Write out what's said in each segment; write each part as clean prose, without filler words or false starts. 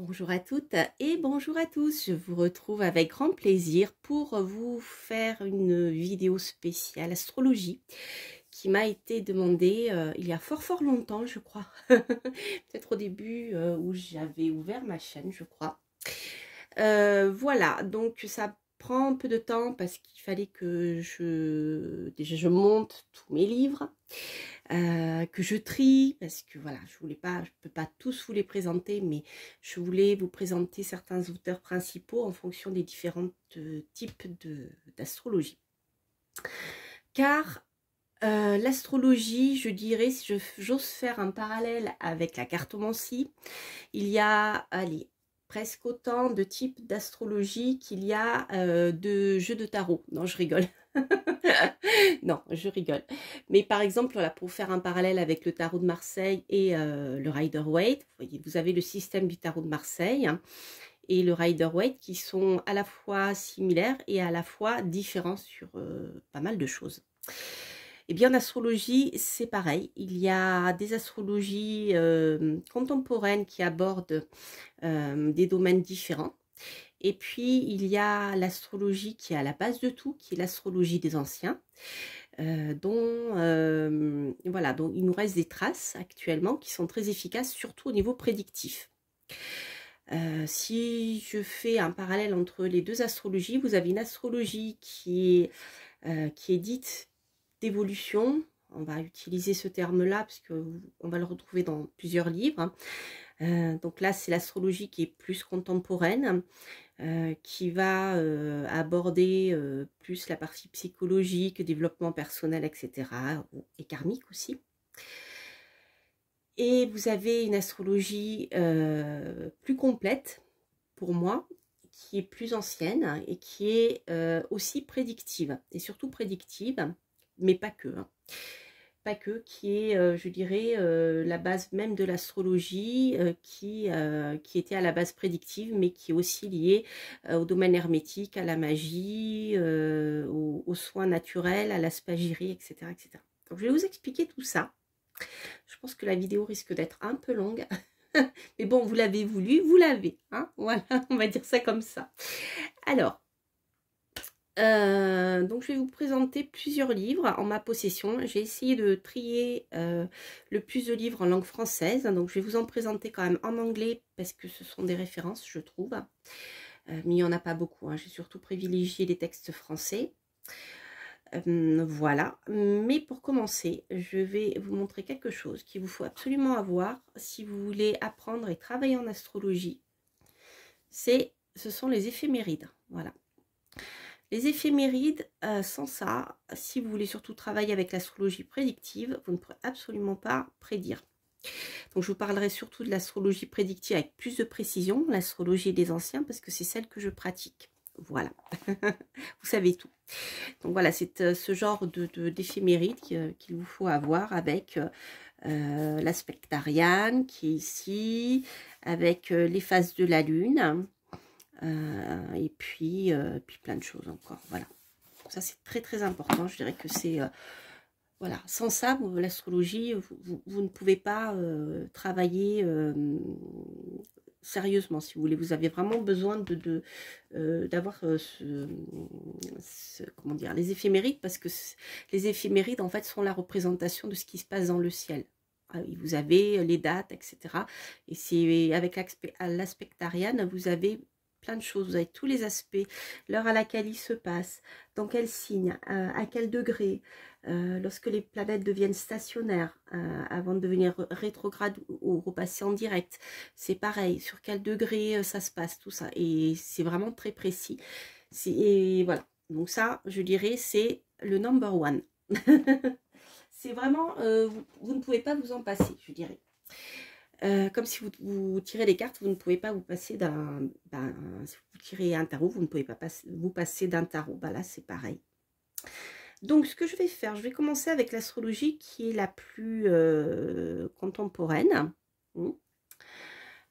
Bonjour à toutes et bonjour à tous. Je vous retrouve avec grand plaisir pour vous faire une vidéo spéciale astrologie qui m'a été demandée il y a fort longtemps, je crois. Peut-être au début où j'avais ouvert ma chaîne, je crois. Voilà, donc ça prend un peu de temps parce qu'il fallait que je monte tous mes livres. Que je trie parce que voilà, je peux pas tous vous les présenter, mais je voulais vous présenter certains auteurs principaux en fonction des différents types d'astrologie. Car l'astrologie, je dirais, si j'ose faire un parallèle avec la cartomancie, il y a, allez, presque autant de types d'astrologie qu'il y a de jeux de tarot. Non, je rigole. Non, je rigole. Mais par exemple, voilà, pour faire un parallèle avec le tarot de Marseille et le Rider-Waite, vous voyez, vous avez le système du tarot de Marseille et le Rider-Waite qui sont à la fois similaires et à la fois différents sur pas mal de choses. Et bien en astrologie, c'est pareil. Il y a des astrologies contemporaines qui abordent des domaines différents. Et puis, il y a l'astrologie qui est à la base de tout, qui est l'astrologie des anciens, dont il nous reste des traces actuellement qui sont très efficaces, surtout au niveau prédictif. Si je fais un parallèle entre les deux astrologies, vous avez une astrologie qui est dite d'évolution. On va utiliser ce terme-là parce qu'on va le retrouver dans plusieurs livres. Donc là, c'est l'astrologie qui est plus contemporaine, qui va aborder plus la partie psychologique, développement personnel, etc. et karmique aussi. Et vous avez une astrologie plus complète, pour moi, qui est plus ancienne et qui est aussi prédictive, et surtout prédictive, mais pas que. Pas que, qui est, je dirais, la base même de l'astrologie, qui était à la base prédictive, mais qui est aussi liée au domaine hermétique, à la magie, aux soins naturels, à l'asphagirie, etc., etc. Donc, je vais vous expliquer tout ça. Je pense que la vidéo risque d'être un peu longue. Mais bon, vous l'avez voulu, vous l'avez. Hein, voilà, on va dire ça comme ça. Alors, donc je vais vous présenter plusieurs livres en ma possession. J'ai essayé de trier le plus de livres en langue française. Donc je vais vous en présenter quand même en anglais parce que ce sont des références, je trouve. Mais il n'y en a pas beaucoup. Hein. J'ai surtout privilégié les textes français. Voilà. Mais pour commencer, je vais vous montrer quelque chose qu'il vous faut absolument avoir si vous voulez apprendre et travailler en astrologie. Ce sont les éphémérides. Voilà. Les éphémérides, sans ça, si vous voulez surtout travailler avec l'astrologie prédictive, vous ne pourrez absolument pas prédire. Donc je vous parlerai surtout de l'astrologie prédictive avec plus de précision, l'astrologie des anciens, parce que c'est celle que je pratique. Voilà, vous savez tout. Donc voilà, c'est ce genre d'éphéméride qu'il vous faut avoir avec l'aspectariane qui est ici, avec les phases de la lune. Et puis plein de choses encore, voilà. Ça c'est très important, je dirais que c'est voilà, sans ça l'astrologie vous ne pouvez pas travailler sérieusement si vous voulez. Vous avez vraiment besoin d'avoir comment dire, les éphémérides, parce que les éphémérides en fait sont la représentation de ce qui se passe dans le ciel. Vous avez les dates, etc. Et c'est avec l'aspectariane, vous avez plein de choses, vous avez tous les aspects, l'heure à laquelle il se passe, dans quel signe, à quel degré, lorsque les planètes deviennent stationnaires, avant de devenir rétrograde ou repasser en direct, c'est pareil, sur quel degré ça se passe, tout ça, et c'est vraiment très précis. Et voilà, donc ça, je dirais, c'est le number one. C'est vraiment, vous ne pouvez pas vous en passer, je dirais. Comme si vous tirez les cartes, vous ne pouvez pas vous passer d'un... si vous tirez un tarot, vous ne pouvez pas vous passer d'un tarot. Bah là, c'est pareil. Donc, ce que je vais faire, je vais commencer avec l'astrologie qui est la plus contemporaine. Donc,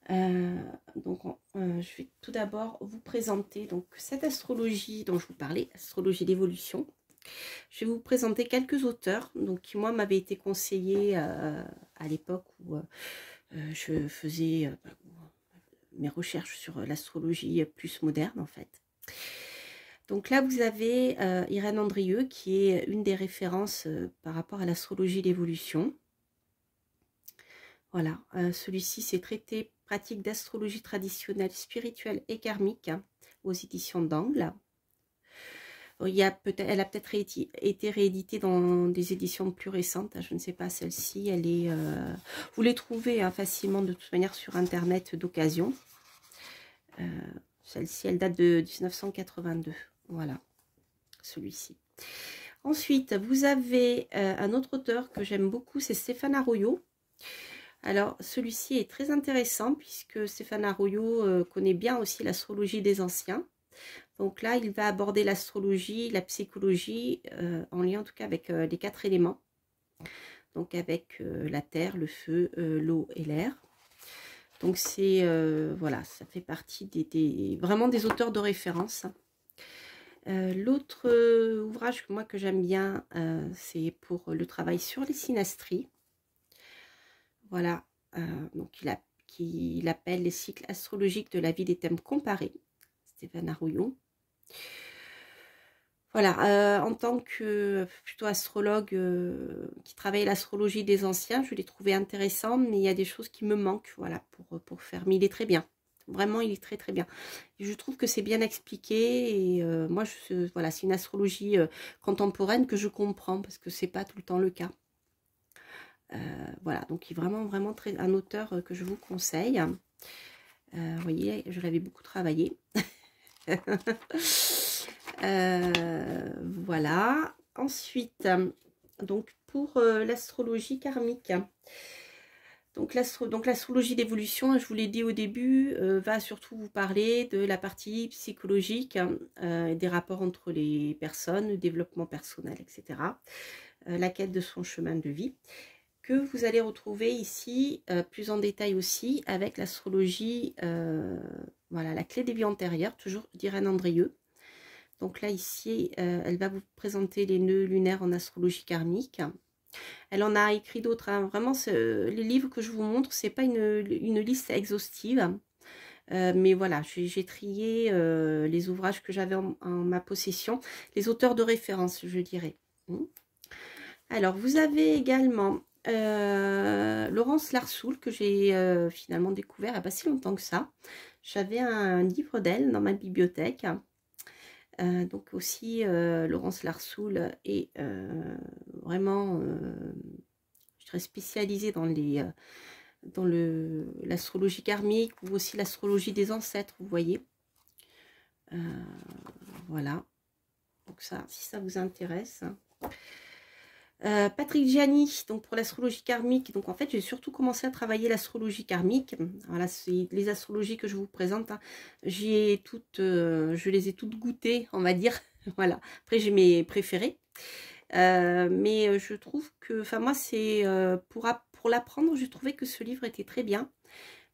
je vais tout d'abord vous présenter donc, cette astrologie dont je vous parlais, astrologie d'évolution. Je vais vous présenter quelques auteurs donc, qui, moi, m'avaient été conseillés à l'époque où... je faisais mes recherches sur l'astrologie plus moderne en fait. Donc là, vous avez Irène Andrieux, qui est une des références par rapport à l'astrologie d'évolution. Voilà, celui-ci, c'est Traité pratique d'astrologie traditionnelle, spirituelle et karmique, hein, aux éditions d'Angle. Elle a peut-être été rééditée dans des éditions plus récentes, hein, je ne sais pas, celle-ci, elle est... vous les trouvez hein, facilement de toute manière sur Internet d'occasion. Celle-ci, elle date de 1982. Voilà, celui-ci. Ensuite, vous avez un autre auteur que j'aime beaucoup, c'est Stéphane Arroyo. Alors, celui-ci est très intéressant puisque Stéphane Arroyo connaît bien aussi l'astrologie des anciens. Donc là, il va aborder l'astrologie, la psychologie, en lien en tout cas avec les 4 éléments. Donc avec la terre, le feu, l'eau et l'air. Donc c'est, voilà, ça fait partie vraiment des auteurs de référence. L'autre ouvrage que j'aime bien, c'est pour le travail sur les synastries. Voilà, donc il appelle les cycles astrologiques de la vie des thèmes comparés, Stéphane Arroyo. Voilà, en tant que plutôt astrologue qui travaille l'astrologie des anciens, je l'ai trouvé intéressant, mais il y a des choses qui me manquent, voilà, pour faire. Mais il est très bien, vraiment, il est très très bien. Et je trouve que c'est bien expliqué et moi, voilà, c'est une astrologie contemporaine que je comprends parce que c'est pas tout le temps le cas. Voilà, donc il est vraiment vraiment un auteur que je vous conseille. Vous voyez, je l'avais beaucoup travaillé. Voilà. Ensuite, donc pour l'astrologie karmique, donc l'astrologie d'évolution, je vous l'ai dit au début, va surtout vous parler de la partie psychologique, des rapports entre les personnes, le développement personnel, etc. La quête de son chemin de vie, que vous allez retrouver ici plus en détail aussi avec l'astrologie, voilà, la clé des vies antérieures, toujours d'Irène Andrieux. Donc là, ici, elle va vous présenter les nœuds lunaires en astrologie karmique. Elle en a écrit d'autres. Hein. Vraiment, les livres que je vous montre, ce n'est pas une liste exhaustive. Mais voilà, j'ai trié les ouvrages que j'avais en ma possession. Les auteurs de référence, je dirais. Alors, vous avez également Laurence Larsoul, que j'ai finalement découvert il n'y a pas si longtemps que ça. J'avais un livre d'elle dans ma bibliothèque. Donc aussi Laurence Larsoul est vraiment je dirais spécialisée dans l'astrologie karmique ou aussi l'astrologie des ancêtres, vous voyez. Voilà, donc ça, si ça vous intéresse. Patrick Gianni, donc pour l'astrologie karmique, donc en fait j'ai surtout commencé à travailler l'astrologie karmique. Voilà, c'est les astrologies que je vous présente, hein. Je les ai toutes goûtées, on va dire. Voilà, après j'ai mes préférés, mais je trouve que, enfin moi c'est pour l'apprendre, j'ai trouvé que ce livre était très bien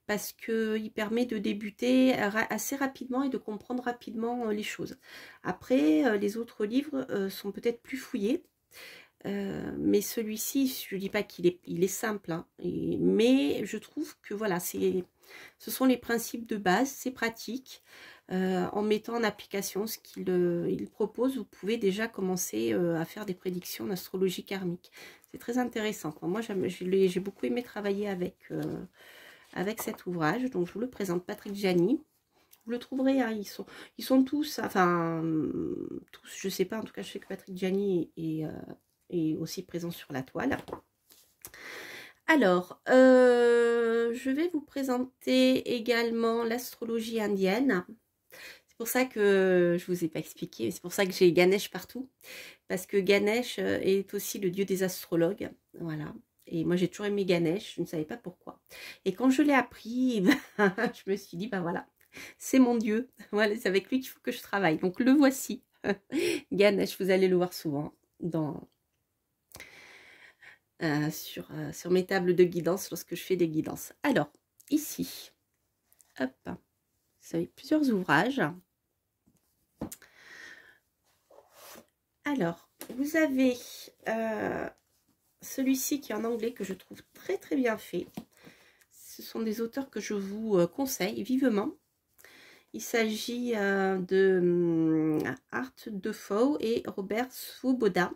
parce que il permet de débuter assez rapidement et de comprendre rapidement les choses. Après les autres livres sont peut-être plus fouillés. Mais celui-ci, je ne dis pas qu'il est simple, hein, mais je trouve que voilà, ce sont les principes de base, c'est pratique. En mettant en application ce qu'il propose, vous pouvez déjà commencer à faire des prédictions d'astrologie karmique. C'est très intéressant. Moi, j'ai beaucoup aimé travailler avec cet ouvrage, donc je vous le présente, Patrick Gianni. Vous le trouverez, hein, ils sont tous, enfin, tous, je ne sais pas, en tout cas, je sais que Patrick Gianni est aussi présent sur la toile. Alors, je vais vous présenter également l'astrologie indienne. C'est pour ça que je ne vous ai pas expliqué, c'est pour ça que j'ai Ganesh partout. Parce que Ganesh est aussi le dieu des astrologues. Voilà. Et moi, j'ai toujours aimé Ganesh, je ne savais pas pourquoi. Et quand je l'ai appris, ben, je me suis dit, ben voilà, c'est mon dieu. Voilà, c'est avec lui qu'il faut que je travaille. Donc, le voici. Ganesh, vous allez le voir souvent sur mes tables de guidance lorsque je fais des guidances. Alors, ici, hop, vous avez plusieurs ouvrages. Alors, vous avez celui-ci qui est en anglais que je trouve très très bien fait. ce sont des auteurs que je vous conseille vivement. Il s'agit de Art Defoe et Robert Swoboda.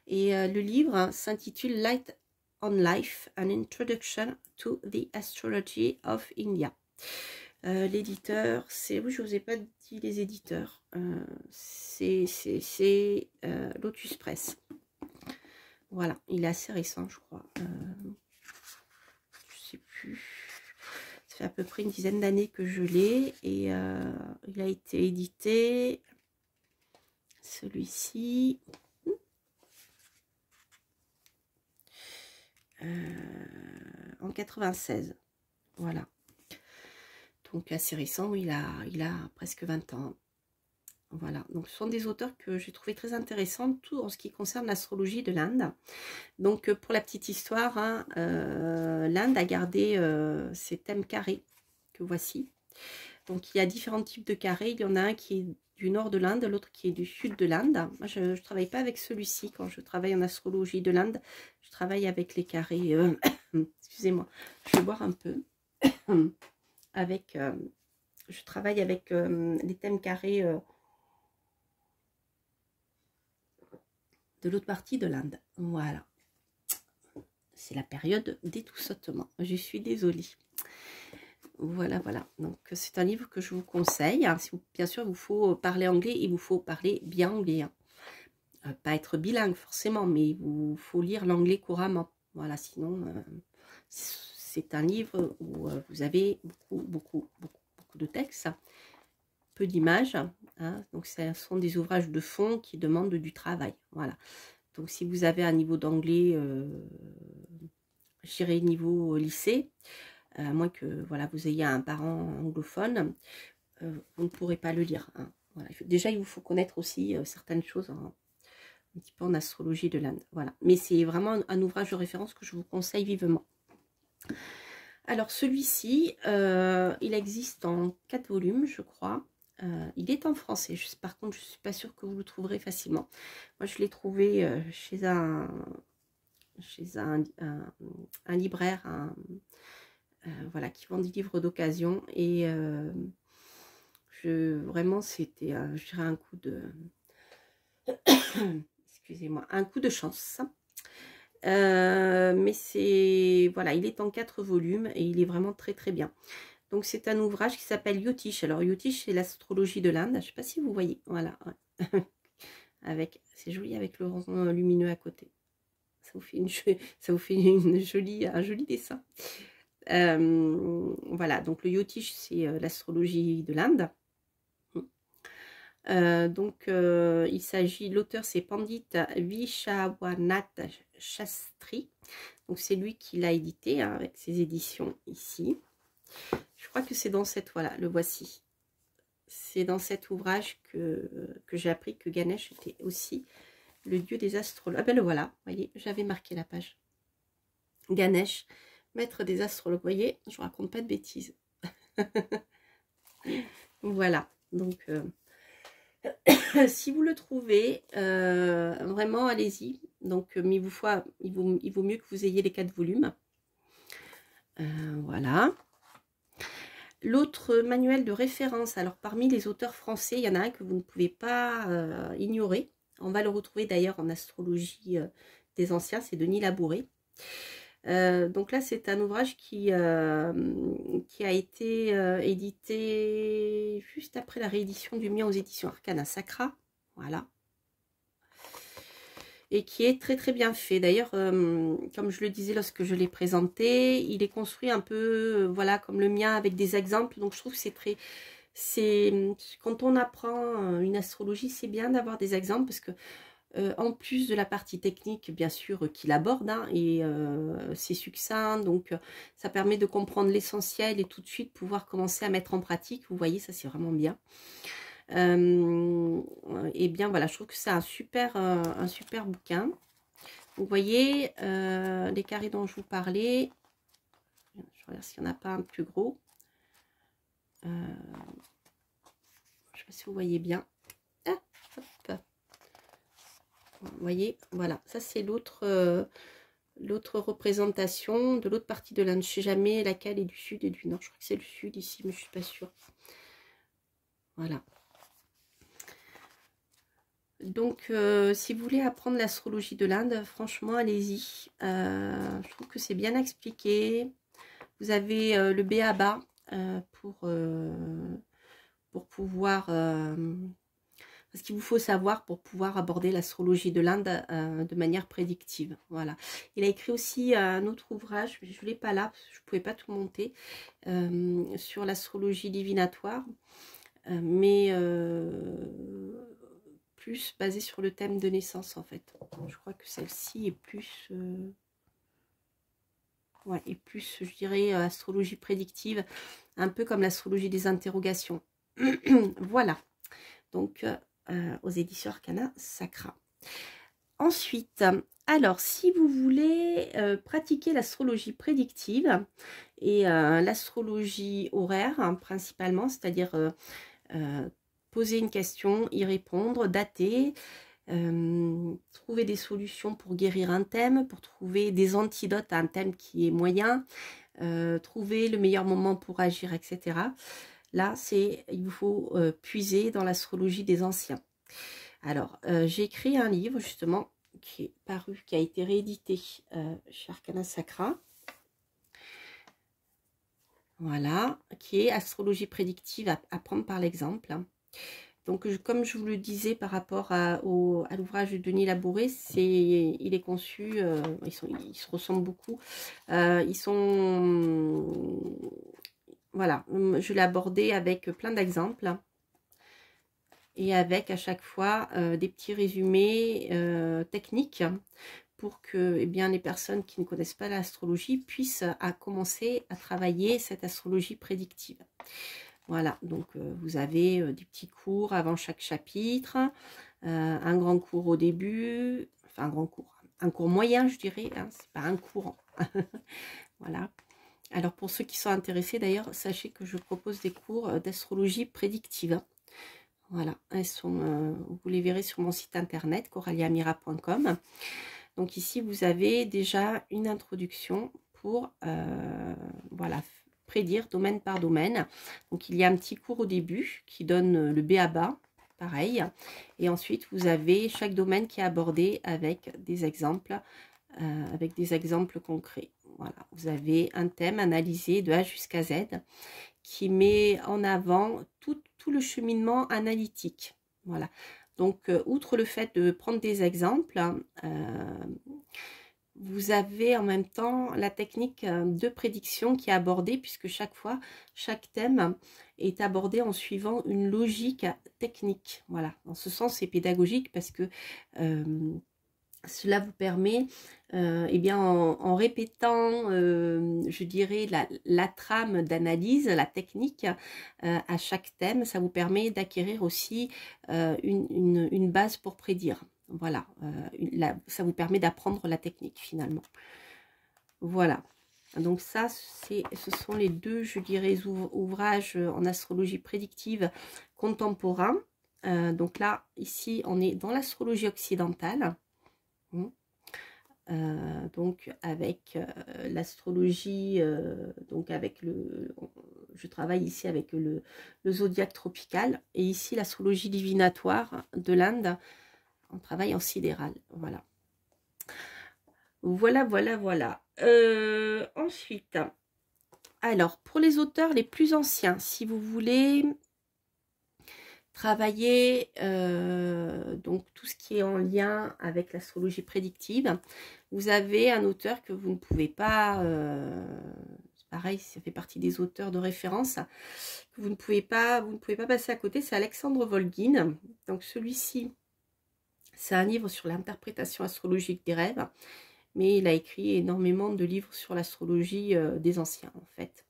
Et le livre s'intitule Light on Life, An Introduction to the Astrology of India. L'éditeur, c'est... Oui, je ne vous ai pas dit les éditeurs. C'est Lotus Press. Voilà, il est assez récent, je crois. Je ne sais plus. Ça fait à peu près une dizaine d'années que je l'ai. Et il a été édité, celui-ci, en 96. Voilà. Donc assez récent, il a presque 20 ans. Voilà, donc ce sont des auteurs que j'ai trouvé très intéressants, tout en ce qui concerne l'astrologie de l'Inde. Donc pour la petite histoire, hein, l'Inde a gardé ces thèmes carrés que voici. Donc il y a différents types de carrés, il y en a un qui est du nord de l'Inde, l'autre qui est du sud de l'Inde. Moi je ne travaille pas avec celui-ci quand je travaille en astrologie de l'Inde, je travaille avec les carrés, excusez-moi, je vais boire un peu, avec, je travaille avec les thèmes carrés de l'autre partie de l'Inde. Voilà. C'est la période d'étoussotement. Je suis désolée. Voilà, voilà. Donc, c'est un livre que je vous conseille. Hein. Bien sûr, il vous faut parler anglais. Il vous faut parler bien anglais. Hein. Pas être bilingue, forcément, mais il vous faut lire l'anglais couramment. Voilà, sinon, c'est un livre où vous avez beaucoup de textes. Peu d'images. Hein. Donc, ce sont des ouvrages de fond qui demandent du travail. Voilà. Donc, si vous avez un niveau d'anglais, je dirais niveau lycée, à moins que voilà, vous ayez un parent anglophone, vous ne pourrez pas le lire. Hein. Voilà. Déjà, il vous faut connaître aussi certaines choses un petit peu en astrologie de l'Inde. Voilà. Mais c'est vraiment un ouvrage de référence que je vous conseille vivement. Alors, celui-ci, il existe en 4 volumes, je crois. Il est en français. Par contre, je ne suis pas sûre que vous le trouverez facilement. Moi, je l'ai trouvé chez un libraire voilà, qui vend des livres d'occasion. Et vraiment, c'était, je dirais, un coup de... excusez-moi, un coup de chance. Mais c'est... Voilà, il est en 4 volumes et il est vraiment très très bien. Donc, c'est un ouvrage qui s'appelle Yotish. Alors, Yotish, c'est l'astrologie de l'Inde. Je ne sais pas si vous voyez. Voilà. Avec, c'est joli avec le rond lumineux à côté. Ça vous fait, un joli dessin. Voilà. Donc, le Yotish, c'est l'astrologie de l'Inde. Donc, il s'agit, l'auteur, c'est Pandit Vishwanath Shastri. Donc, c'est lui qui l'a édité hein, avec ses éditions ici. Je crois que c'est dans cette, voilà, le voici. C'est dans cet ouvrage que j'ai appris que Ganesh était aussi le dieu des astrologues. Ah ben le voilà, vous voyez, j'avais marqué la page. Ganesh, maître des astrologues. Vous voyez, je ne raconte pas de bêtises. Voilà, donc si vous le trouvez, vraiment allez-y. Donc, mais il vaut mieux que vous ayez les 4 volumes. Voilà. L'autre manuel de référence, alors parmi les auteurs français, il y en a un que vous ne pouvez pas ignorer. On va le retrouver d'ailleurs en astrologie des anciens, c'est Denis Labouré. Donc là, c'est un ouvrage qui a été édité juste après la réédition du mien aux éditions Arcana Sacra. Voilà. Et qui est très très bien fait. D'ailleurs, comme je le disais lorsque je l'ai présenté, il est construit un peu, voilà, comme le mien, avec des exemples. Donc je trouve que c'est très... Quand on apprend une astrologie, c'est bien d'avoir des exemples, parce que en plus de la partie technique, bien sûr, qu'il aborde, hein, et c'est succinct, donc ça permet de comprendre l'essentiel et tout de suite pouvoir commencer à mettre en pratique. Vous voyez, ça c'est vraiment bien. Et bien voilà, je trouve que c'est un super bouquin. Vous voyez, les carrés dont je vous parlais, je regarde s'il n'y en a pas un plus gros. Je ne sais pas si vous voyez bien. Ah, hop. Vous voyez, voilà, ça c'est l'autre l'autre représentation de l'autre partie de l'Inde. Je ne sais jamais laquelle est du sud et du nord. Je crois que c'est le sud ici, mais je ne suis pas sûre. Voilà. Donc, si vous voulez apprendre l'astrologie de l'Inde, franchement, allez-y. Je trouve que c'est bien expliqué. Vous avez le B.A.B.A. Pour pouvoir... ce qu'il vous faut savoir pour pouvoir aborder l'astrologie de l'Inde de manière prédictive. Voilà. Il a écrit aussi un autre ouvrage, je ne l'ai pas là, parce que je ne pouvais pas tout monter, sur l'astrologie divinatoire, mais plus basé sur le thème de naissance en fait. Je crois que celle-ci est plus... ouais, et plus, je dirais, astrologie prédictive, un peu comme l'astrologie des interrogations. Voilà. Donc... aux éditions Arcana Sacra. Ensuite, alors si vous voulez pratiquer l'astrologie prédictive et l'astrologie horaire hein, principalement, c'est-à-dire poser une question, y répondre, dater, trouver des solutions pour guérir un thème, pour trouver des antidotes à un thème qui est moyen, trouver le meilleur moment pour agir, etc. Là, il vous faut puiser dans l'astrologie des anciens. Alors, j'ai écrit un livre, justement, qui est paru, qui a été réédité chez Arcana Sacra. Voilà, qui est Astrologie prédictive à prendre par l'exemple. Donc, comme je vous le disais par rapport à l'ouvrage de Denis Labouré, il est conçu, ils se ressemblent beaucoup. Ils sont... Voilà, je l'ai abordé avec plein d'exemples et avec à chaque fois des petits résumés techniques pour que eh bien, les personnes qui ne connaissent pas l'astrologie puissent commencer à travailler cette astrologie prédictive. Voilà, donc vous avez des petits cours avant chaque chapitre, un grand cours au début, enfin un cours moyen je dirais, hein, c'est pas un cours. Voilà. Alors, pour ceux qui sont intéressés, d'ailleurs, sachez que je propose des cours d'astrologie prédictive. Voilà, elles sont, vous les verrez sur mon site internet, coraliamira.com. Donc ici, vous avez déjà une introduction pour, voilà, prédire domaine par domaine. Donc, il y a un petit cours au début qui donne le B.A.B.A., pareil. Et ensuite, vous avez chaque domaine qui est abordé avec des exemples concrets. Voilà, vous avez un thème analysé de A jusqu'à Z qui met en avant tout le cheminement analytique. Voilà, donc outre le fait de prendre des exemples, vous avez en même temps la technique de prédiction qui est abordée puisque chaque thème est abordé en suivant une logique technique. Voilà, dans ce sens c'est pédagogique parce que cela vous permet, eh bien, en répétant, je dirais, la trame d'analyse, la technique à chaque thème, ça vous permet d'acquérir aussi une base pour prédire. Voilà, ça vous permet d'apprendre la technique finalement. Voilà, donc ça, ce sont les deux, je dirais, ouvrages en astrologie prédictive contemporain. Donc là, ici, on est dans l'astrologie occidentale. Donc avec l'astrologie, donc avec je travaille ici avec le zodiaque tropical et ici l'astrologie divinatoire de l'Inde, on travaille en sidéral. Voilà. Ensuite, alors pour les auteurs les plus anciens, si vous voulez travailler donc tout ce qui est en lien avec l'astrologie prédictive, vous avez un auteur que vous ne pouvez pas, c'est pareil, ça fait partie des auteurs de référence, que vous ne pouvez pas passer à côté, c'est Alexandre Volgin. Donc celui-ci, c'est un livre sur l'interprétation astrologique des rêves, mais il a écrit énormément de livres sur l'astrologie des anciens en fait.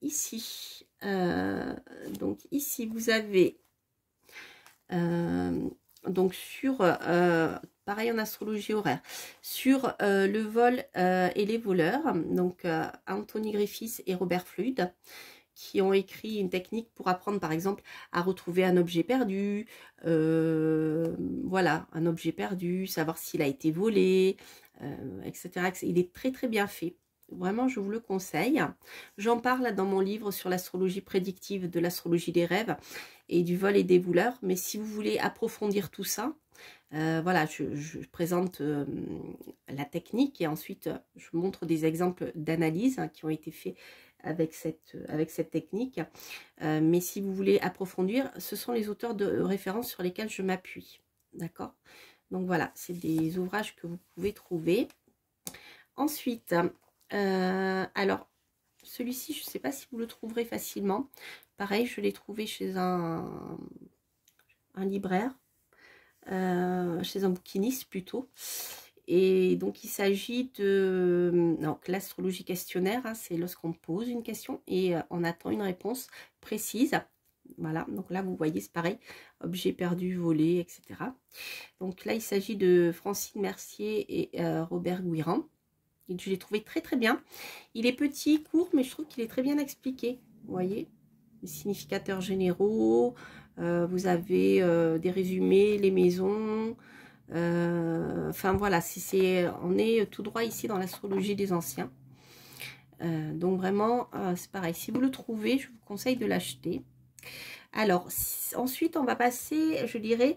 Ici, donc ici vous avez donc sur pareil en astrologie horaire sur le vol et les voleurs, donc Anthony Griffiths et Robert Fludd, qui ont écrit une technique pour apprendre par exemple à retrouver un objet perdu, voilà, un objet perdu, savoir s'il a été volé, etc. Il est très très bien fait. Vraiment, je vous le conseille. J'en parle dans mon livre sur l'astrologie prédictive, de l'astrologie des rêves et du vol et des voleurs. Mais si vous voulez approfondir tout ça, voilà, je présente la technique et ensuite je montre des exemples d'analyse qui ont été faits avec cette technique. Mais si vous voulez approfondir, ce sont les auteurs de référence sur lesquels je m'appuie. D'accord? Donc voilà, c'est des ouvrages que vous pouvez trouver. Ensuite, alors, celui-ci, je ne sais pas si vous le trouverez facilement. Pareil, je l'ai trouvé chez un libraire, chez un bouquiniste plutôt. Et donc, il s'agit de l'astrologie questionnaire. Hein, c'est lorsqu'on pose une question et on attend une réponse précise. Voilà, donc là, vous voyez, c'est pareil, objet perdu, volé, etc. Donc là, il s'agit de Francine Mercier et Robert Guirand. Je l'ai trouvé très très bien. Il est petit, court, mais je trouve qu'il est très bien expliqué. Vous voyez, les significateurs généraux, vous avez des résumés, les maisons. Enfin voilà, on est tout droit ici dans l'astrologie des anciens. Donc vraiment, c'est pareil. Si vous le trouvez, je vous conseille de l'acheter. Alors, ensuite, on va passer, je dirais,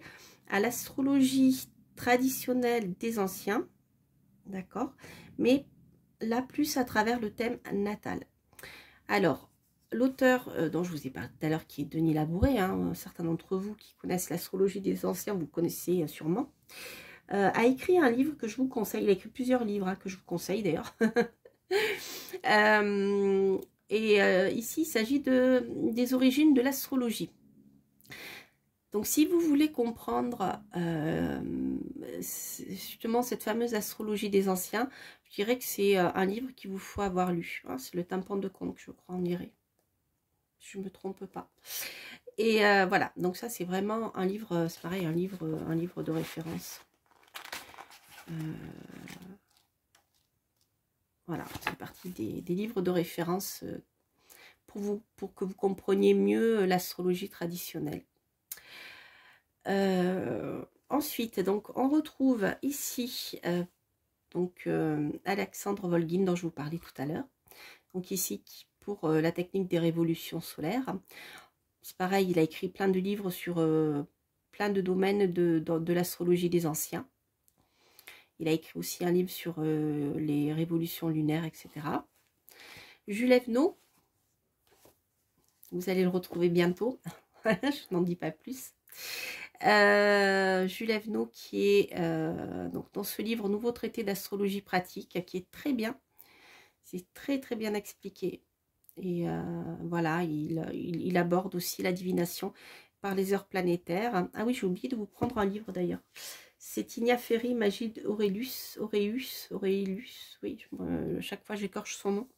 à l'astrologie traditionnelle des anciens. D'accord? Mais là, plus à travers le thème natal. Alors, l'auteur dont je vous ai parlé tout à l'heure, qui est Denis Labouré, hein, certains d'entre vous qui connaissent l'astrologie des anciens, vous connaissez sûrement, a écrit un livre que je vous conseille. Il a écrit plusieurs livres que je vous conseille d'ailleurs. Ici, il s'agit des origines de l'astrologie. Donc, si vous voulez comprendre justement cette fameuse astrologie des anciens, je dirais que c'est un livre qu'il vous faut avoir lu. Hein, c'est le Tympan de Conques, je crois, on dirait. Je ne me trompe pas. Et voilà, donc ça, c'est vraiment un livre, c'est pareil, un livre de référence. Voilà, c'est partie des livres de référence pour que vous compreniez mieux l'astrologie traditionnelle. Ensuite, donc, on retrouve ici Alexandre Volgin, dont je vous parlais tout à l'heure. Donc ici, pour la technique des révolutions solaires. C'est pareil, il a écrit plein de livres sur plein de domaines de l'astrologie des anciens. Il a écrit aussi un livre sur les révolutions lunaires, etc. Jules Evenot, vous allez le retrouver bientôt. Je n'en dis pas plus. Jules Evenot qui est donc dans ce livre Nouveau traité d'astrologie pratique, qui est très bien. C'est très très bien expliqué. Et voilà, il aborde aussi la divination par les heures planétaires. Ah oui, j'ai oublié de vous prendre un livre d'ailleurs. C'est Tigna Ferry, Magie d'Aurelius. Aurelius, oui, chaque fois j'écorche son nom.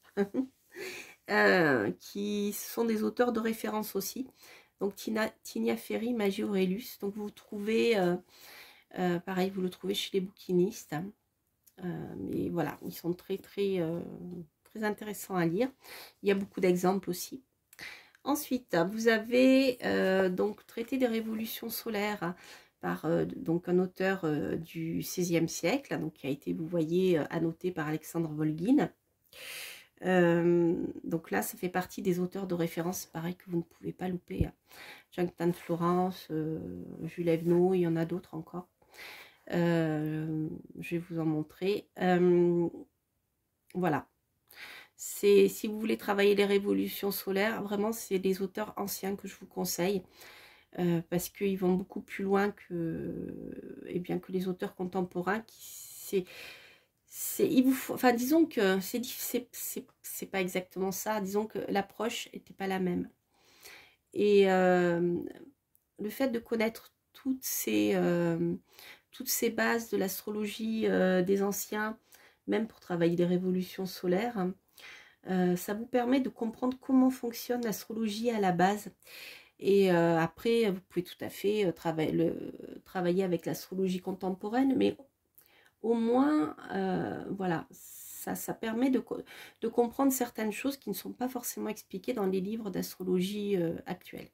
Qui sont des auteurs de référence aussi. Donc Tigna Ferry, Magie Aurelius. Donc vous trouvez, pareil, vous le trouvez chez les bouquinistes. Mais voilà, ils sont très très intéressants à lire. Il y a beaucoup d'exemples aussi. Ensuite, vous avez donc Traité des révolutions solaires par donc un auteur du XVIe siècle, donc qui a été, vous voyez, annoté par Alexandre Volgin. Donc là, ça fait partie des auteurs de référence, pareil, que vous ne pouvez pas louper. Jonathan Florence, Jules Evenot, il y en a d'autres encore. Je vais vous en montrer. Voilà. Si vous voulez travailler les révolutions solaires, vraiment, c'est des auteurs anciens que je vous conseille. Parce qu'ils vont beaucoup plus loin que les auteurs contemporains. Il vous faut, enfin, disons que c'est pas exactement ça. Disons que l'approche n'était pas la même. Et le fait de connaître toutes ces bases de l'astrologie des anciens, même pour travailler les révolutions solaires, ça vous permet de comprendre comment fonctionne l'astrologie à la base. Et après, vous pouvez tout à fait travailler avec l'astrologie contemporaine, mais au moins, voilà, ça permet de comprendre certaines choses qui ne sont pas forcément expliquées dans les livres d'astrologie actuels,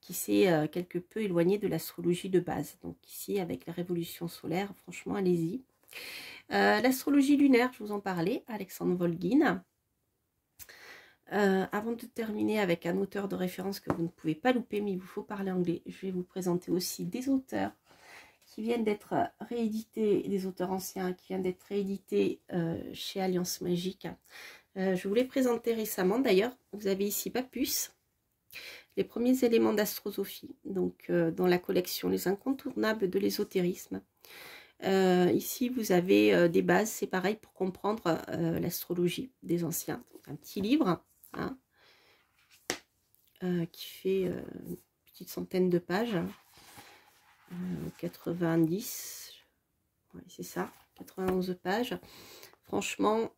qui s'est quelque peu éloigné de l'astrologie de base. Donc ici, avec la révolution solaire, franchement, allez-y. L'astrologie lunaire, je vous en parlais, Alexandre Volgin. Avant de terminer avec un auteur de référence que vous ne pouvez pas louper, mais il vous faut parler anglais, je vais vous présenter aussi des auteurs qui viennent d'être réédités, des auteurs anciens qui viennent d'être réédités chez Alliance Magique. Je vous l'ai présenté récemment d'ailleurs. Vous avez ici Papus, les premiers éléments d'astrosophie, donc dans la collection Les Incontournables de l'ésotérisme. Ici, vous avez des bases, c'est pareil pour comprendre l'astrologie des anciens. Donc, un petit livre hein, qui fait une petite centaine de pages, 90, ouais, c'est ça, 91 pages. Franchement,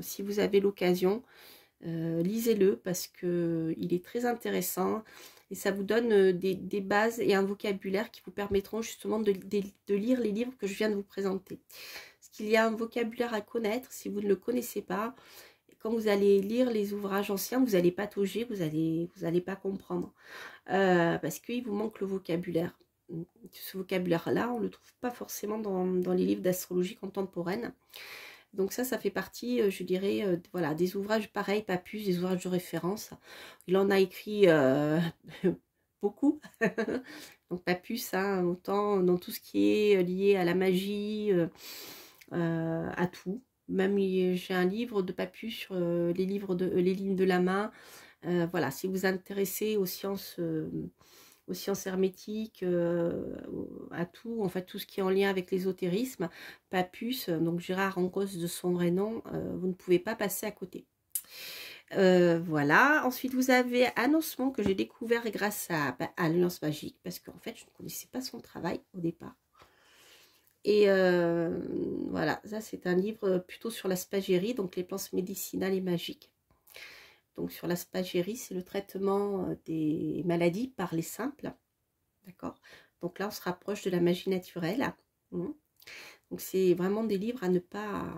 si vous avez l'occasion, lisez-le parce que il est très intéressant et ça vous donne des bases et un vocabulaire qui vous permettront justement de lire les livres que je viens de vous présenter. Parce qu'il y a un vocabulaire à connaître si vous ne le connaissez pas. Quand vous allez lire les ouvrages anciens, vous allez patauger, vous allez pas comprendre parce qu'il vous manque le vocabulaire. Ce vocabulaire-là, on ne le trouve pas forcément dans les livres d'astrologie contemporaine. Donc ça fait partie, je dirais, voilà, des ouvrages pareils, Papus, des ouvrages de référence. Il en a écrit beaucoup. Donc Papus, hein, autant dans tout ce qui est lié à la magie, à tout. Même j'ai un livre de Papus sur les lignes de la main. Voilà, si vous vous intéressez aux sciences hermétiques, à tout, en fait, tout ce qui est en lien avec l'ésotérisme, Papus, donc Gérard Ancos de son vrai nom, vous ne pouvez pas passer à côté. Voilà, ensuite vous avez un ossement que j'ai découvert grâce à Alliance Magique, parce qu'en fait, je ne connaissais pas son travail au départ. Et voilà, ça c'est un livre plutôt sur la spagérie, donc les plantes médicinales et magiques. Donc sur la spagérie, c'est le traitement des maladies par les simples. D'accord. Donc là, on se rapproche de la magie naturelle. Donc c'est vraiment des livres à ne pas,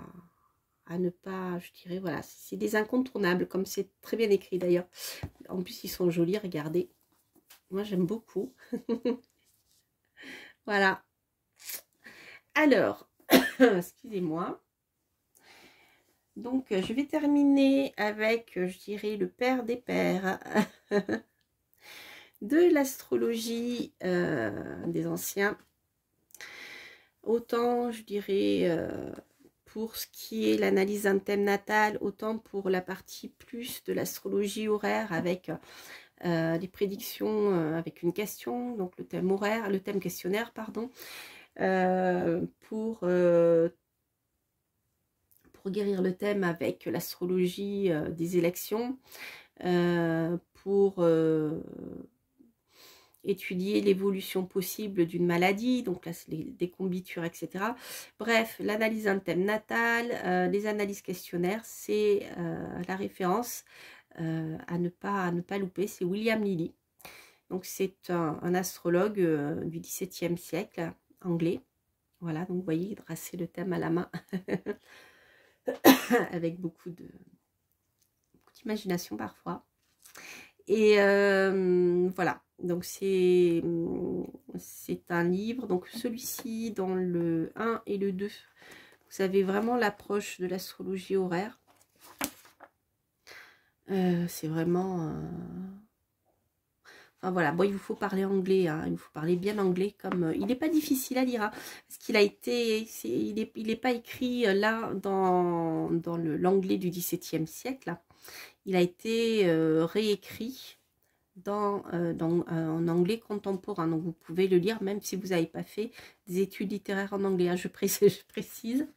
je dirais, voilà, c'est des incontournables, comme c'est très bien écrit d'ailleurs. En plus, ils sont jolis, regardez. Moi, j'aime beaucoup. Voilà. Alors, excusez-moi. Donc, je vais terminer avec, je dirais, le père des pères de l'astrologie des anciens. Autant, je dirais, pour ce qui est l'analyse d'un thème natal, autant pour la partie plus de l'astrologie horaire avec des prédictions avec une question, donc le thème horaire, le thème questionnaire, pardon, pour guérir le thème avec l'astrologie des élections, pour étudier l'évolution possible d'une maladie, donc là c'est des combitures, etc. Bref, l'analyse d'un thème natal, les analyses questionnaires, c'est la référence à ne pas louper, c'est William Lilly. Donc c'est un astrologue du XVIIe siècle, anglais. Voilà, donc vous voyez, il traçait le thème à la main avec beaucoup d'imagination parfois. Et voilà, donc c'est un livre, donc celui-ci dans le 1 et le 2, vous avez vraiment l'approche de l'astrologie horaire. C'est vraiment... Enfin voilà, bon, il vous faut parler anglais, hein, il vous faut parler bien anglais, comme il n'est pas difficile à lire, hein, parce qu'il a été, il n'est pas écrit là dans l'anglais du XVIIe siècle, là. Il a été réécrit en anglais contemporain, donc vous pouvez le lire même si vous n'avez pas fait des études littéraires en anglais, hein, je précise.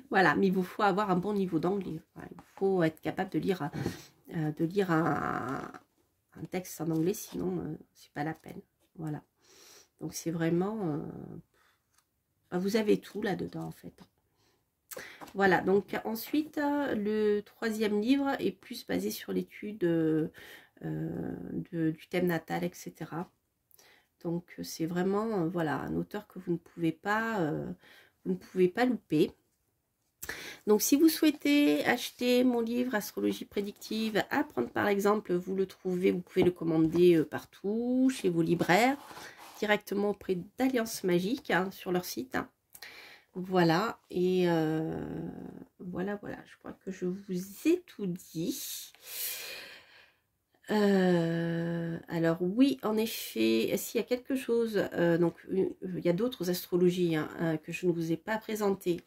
Voilà, mais il vous faut avoir un bon niveau d'anglais, voilà, il faut être capable de lire un texte en anglais, sinon c'est pas la peine. Voilà, donc c'est vraiment vous avez tout là dedans en fait. Voilà, donc ensuite le troisième livre est plus basé sur l'étude du thème natal, etc. Donc c'est vraiment voilà un auteur que vous ne pouvez pas louper. Donc, si vous souhaitez acheter mon livre Astrologie prédictive, apprendre par exemple, vous le trouvez, vous pouvez le commander partout, chez vos libraires, directement auprès d'Alliance Magique, hein, sur leur site. Hein. Voilà, et voilà, je crois que je vous ai tout dit. Alors oui, en effet, s'il y a quelque chose, donc il y a d'autres astrologies hein, que je ne vous ai pas présentées,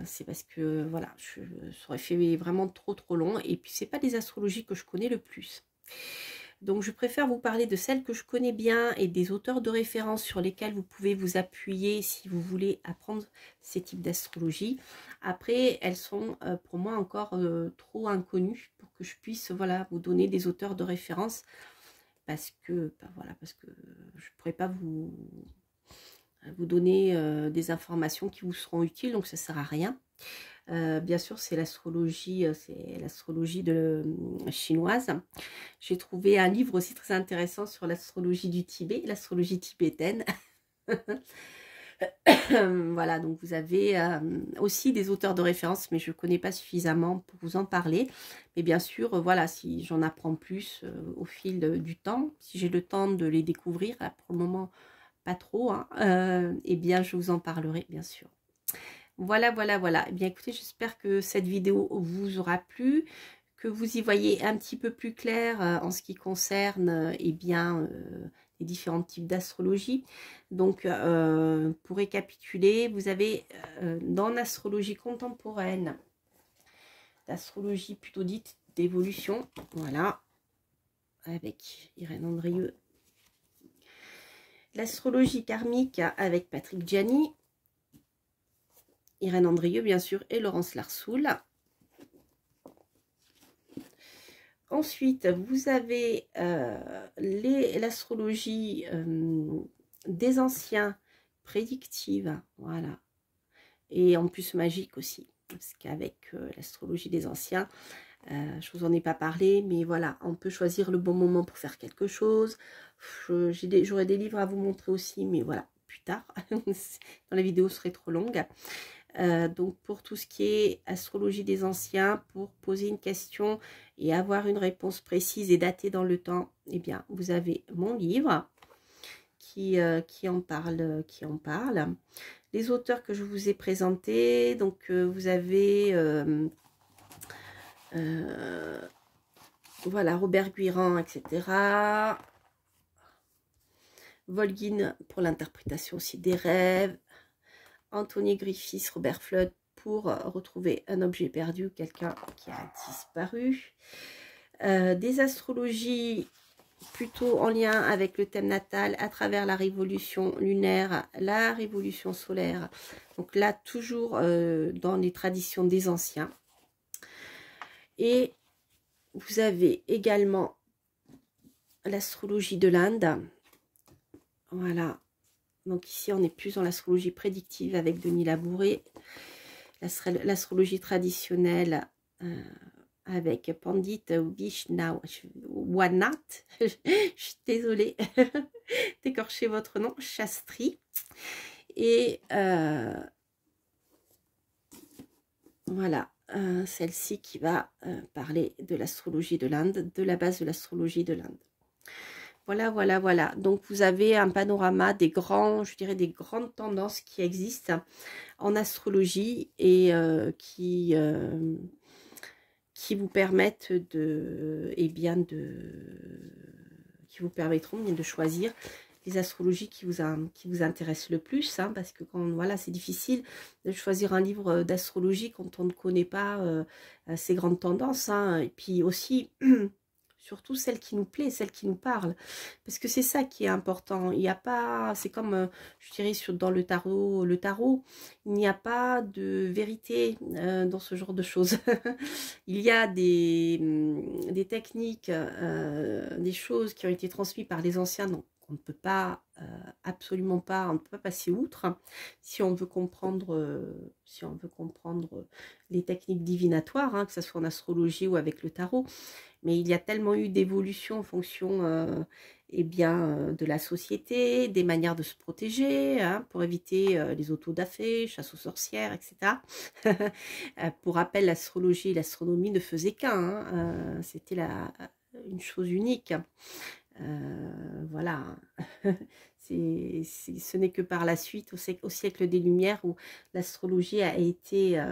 c'est parce que voilà, ça aurait fait vraiment trop long, et puis c'est pas des astrologies que je connais le plus. Donc je préfère vous parler de celles que je connais bien et des auteurs de référence sur lesquels vous pouvez vous appuyer si vous voulez apprendre ces types d'astrologie. Après, elles sont pour moi encore trop inconnues pour que je puisse voilà, vous donner des auteurs de référence parce que, voilà, parce que je ne pourrais pas vous donner des informations qui vous seront utiles, donc ça ne sert à rien. Bien sûr, c'est l'astrologie chinoise. J'ai trouvé un livre aussi très intéressant sur l'astrologie du Tibet, l'astrologie tibétaine. Voilà, donc vous avez aussi des auteurs de référence, mais je ne connais pas suffisamment pour vous en parler. Mais bien sûr, voilà, si j'en apprends plus au fil du temps, si j'ai le temps de les découvrir, là, pour le moment, pas trop, hein, eh bien, je vous en parlerai, bien sûr. Voilà. Eh bien, écoutez, j'espère que cette vidéo vous aura plu, que vous y voyez un petit peu plus clair en ce qui concerne eh bien, les différents types d'astrologie. Donc, pour récapituler, vous avez dans l'astrologie contemporaine, l'astrologie plutôt dite d'évolution, voilà, avec Irène Andrieux. L'astrologie karmique avec Patrick Gianni, Irène Andrieux, bien sûr, et Laurence Larsoul. Ensuite, vous avez l'astrologie des anciens, prédictive, voilà. Et en plus magique aussi, parce qu'avec l'astrologie des anciens, je vous en ai pas parlé, mais voilà, on peut choisir le bon moment pour faire quelque chose. J'aurai des livres à vous montrer aussi, mais voilà, plus tard, dans la vidéo serait trop longue. Donc pour tout ce qui est astrologie des anciens, pour poser une question et avoir une réponse précise et datée dans le temps, eh bien vous avez mon livre qui en parle, Les auteurs que je vous ai présentés, donc vous avez voilà, Robert Guirand, etc. Volgin pour l'interprétation aussi des rêves. Anthony Griffiths, Robert Flood pour retrouver un objet perdu, quelqu'un qui a disparu. Des astrologies plutôt en lien avec le thème natal à travers la révolution lunaire, la révolution solaire. Donc là, toujours dans les traditions des anciens. Et vous avez également l'astrologie de l'Inde. Voilà. Donc ici, on est plus dans l'astrologie prédictive avec Denis Labouré. L'astrologie traditionnelle avec Pandit Vishnawanat. Je suis désolée d'écorcher votre nom. Shastri. Et voilà, celle-ci qui va parler de l'astrologie de l'Inde, de la base de l'astrologie de l'Inde. Voilà. Donc, vous avez un panorama des je dirais des grandes tendances qui existent en astrologie et qui vous permettent qui vous permettront de choisir les astrologies qui vous intéressent le plus, hein, parce que voilà, c'est difficile de choisir un livre d'astrologie quand on ne connaît pas ces grandes tendances, hein, et puis aussi surtout celle qui nous plaît, celle qui nous parle. Parce que c'est ça qui est important. Il n'y a pas, c'est comme, je dirais, dans le tarot, il n'y a pas de vérité dans ce genre de choses. Il y a des techniques, des choses qui ont été transmises par les anciens, donc on ne peut pas, absolument pas, on ne peut pas passer outre si on veut comprendre, les techniques divinatoires, hein, que ce soit en astrologie ou avec le tarot. Mais il y a tellement eu d'évolution en fonction eh bien, de la société, des manières de se protéger, hein, pour éviter les autodafés, chasse aux sorcières, etc. Pour rappel, l'astrologie et l'astronomie ne faisaient qu'un, hein, c'était une chose unique. Voilà. Ce n'est que par la suite, au siècle des Lumières, où l'astrologie a été...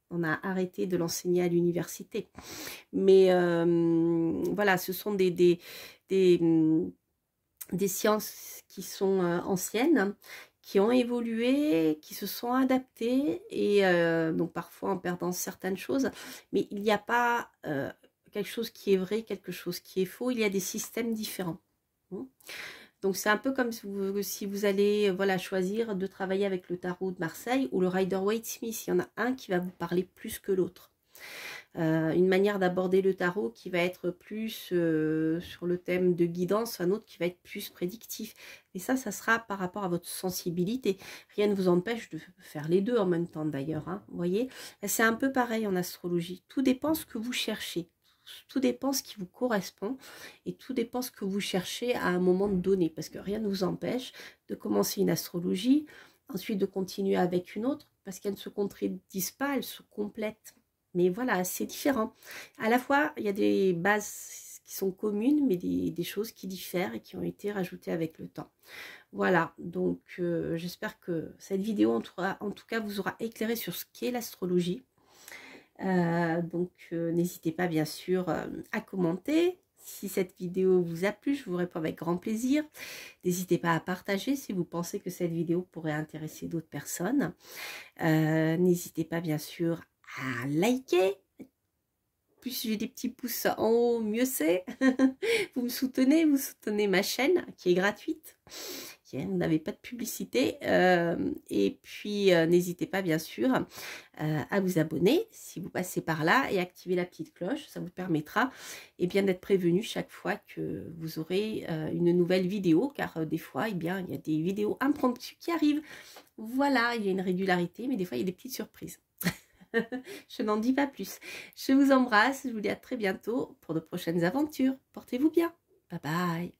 on a arrêté de l'enseigner à l'université. Mais voilà, ce sont des sciences qui sont anciennes, qui ont évolué, qui se sont adaptées, et donc parfois en perdant certaines choses. Mais il n'y a pas quelque chose qui est vrai, quelque chose qui est faux. Il y a des systèmes différents. Donc c'est un peu comme si vous allez voilà, choisir de travailler avec le tarot de Marseille ou le Rider-Waite-Smith. Il y en a un qui va vous parler plus que l'autre. Une manière d'aborder le tarot qui va être plus sur le thème de guidance, un autre qui va être plus prédictif. Et ça sera par rapport à votre sensibilité. Rien ne vous empêche de faire les deux en même temps d'ailleurs. Hein, vous voyez, c'est un peu pareil en astrologie. Tout dépend ce que vous cherchez. Tout dépend ce qui vous correspond et tout dépend ce que vous cherchez à un moment donné. Parce que rien ne vous empêche de commencer une astrologie, ensuite de continuer avec une autre, parce qu'elles ne se contredisent pas, elles se complètent. Mais voilà, c'est différent. À la fois, il y a des bases qui sont communes, mais des choses qui diffèrent et qui ont été rajoutées avec le temps. Voilà, donc j'espère que cette vidéo, en tout cas, vous aura éclairé sur ce qu'est l'astrologie. Donc n'hésitez pas bien sûr à commenter. Si cette vidéo vous a plu, je vous réponds avec grand plaisir. N'hésitez pas à partager si vous pensez que cette vidéo pourrait intéresser d'autres personnes. N'hésitez pas bien sûr à liker. Plus j'ai des petits pouces en haut, mieux c'est. Vous soutenez ma chaîne qui est gratuite. Vous n'avez pas de publicité. Et puis, n'hésitez pas bien sûr à vous abonner si vous passez par là et activer la petite cloche. Ça vous permettra bien d'être prévenu chaque fois que vous aurez une nouvelle vidéo. Car des fois, il y a des vidéos impromptues qui arrivent. Voilà, il y a une régularité, mais des fois, il y a des petites surprises. Je n'en dis pas plus. Je vous embrasse. Je vous dis à très bientôt pour de prochaines aventures. Portez-vous bien. Bye bye.